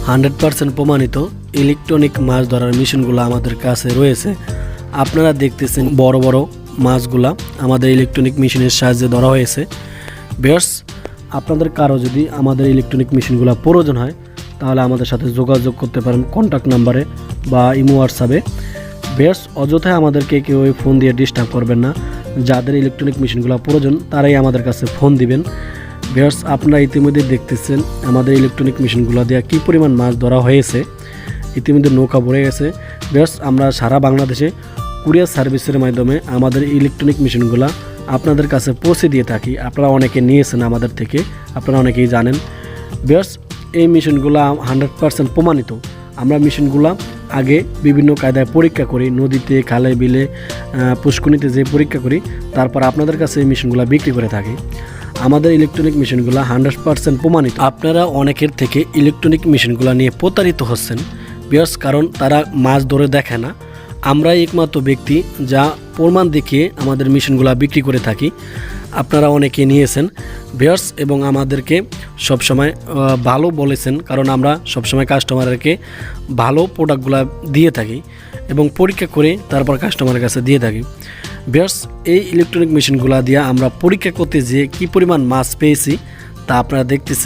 100% প্রমাণিত ইলেকট্রনিক মাছ ধরার মেশিনগুলো আমাদের কাছে রয়েছে। আপনারা দেখতেছেন বড় বড় মাছগুলা আমাদের ইলেকট্রনিক মেশিনের সাহায্যে ধরা হয়েছে। ভিউয়ার্স, আপনাদের কারো যদি আমাদের ইলেকট্রনিক মেশিনগুলো প্রয়োজন হয় তাহলে আমাদের সাথে যোগাযোগ করতে পারেন কন্ট্যাক্ট নাম্বারে বা ইমো হোয়াটসঅ্যাপে। ভিউয়ার্স, অযথায় আমাদেরকে কেউ ফোন দিয়ে ডিস্টার্ব করবেন না। যাদের ইলেকট্রনিক মেশিনগুলো প্রয়োজন তারাই আমাদের কাছে ফোন দিবেন। ভিউয়ার্স, আপনারা ইতিমধ্যে দেখতেছেন আমাদের ইলেকট্রনিক মেশিনগুলো দিয়ে কী পরিমাণ মাছ ধরা হয়েছে। ইতিমধ্যে নৌকা ভরে গেছে। ভিউয়ার্স, আমরা সারা বাংলাদেশে কুরিয়ার সার্ভিসের মাধ্যমে আমাদের ইলেকট্রনিক মেশিনগুলো আপনাদের কাছে পৌঁছে দিয়ে থাকি। আপনারা অনেকে নিয়েছেন আমাদের থেকে, আপনারা অনেকেই জানেন। ভিউয়ার্স, এই মেশিনগুলো 100% প্রমাণিত। আমরা মেশিনগুলো আগে বিভিন্ন কায়দায় পরীক্ষা করি, নদীতে, খালে, বিলে, পুষ্করিণীতে যে পরীক্ষা করি, তারপর আপনাদের কাছে এই মেশিনগুলো বিক্রি করে থাকি। আমাদের ইলেকট্রনিক মেশিনগুলো 100% প্রমাণিত। আপনারা অনেকের থেকে ইলেকট্রনিক মেশিনগুলো নিয়ে প্রতারিত হচ্ছেন ভিউয়ার্স, কারণ তারা মাছ ধরে দেখে না। আমরাই একমাত্র ব্যক্তি যা প্রমাণ দেখিয়ে আমাদের মেশিনগুলো বিক্রি করে থাকি। আপনারা অনেকে নিয়েছেন ভিউয়ার্স এবং আমাদেরকে সবসময় ভালো বলেছেন, কারণ আমরা সবসময় কাস্টমারকে ভালো প্রোডাক্টগুলো দিয়ে থাকি এবং পরীক্ষা করে তারপর কাস্টমারের কাছে দিয়ে থাকি। ভিউয়ার্স, এই ইলেকট্রনিক মেশিনগুলো দিয়ে আমরা পরীক্ষা করতে যেয়ে কী পরিমাণ মাছ পেয়েছি তা আপনারা দেখতেছেন।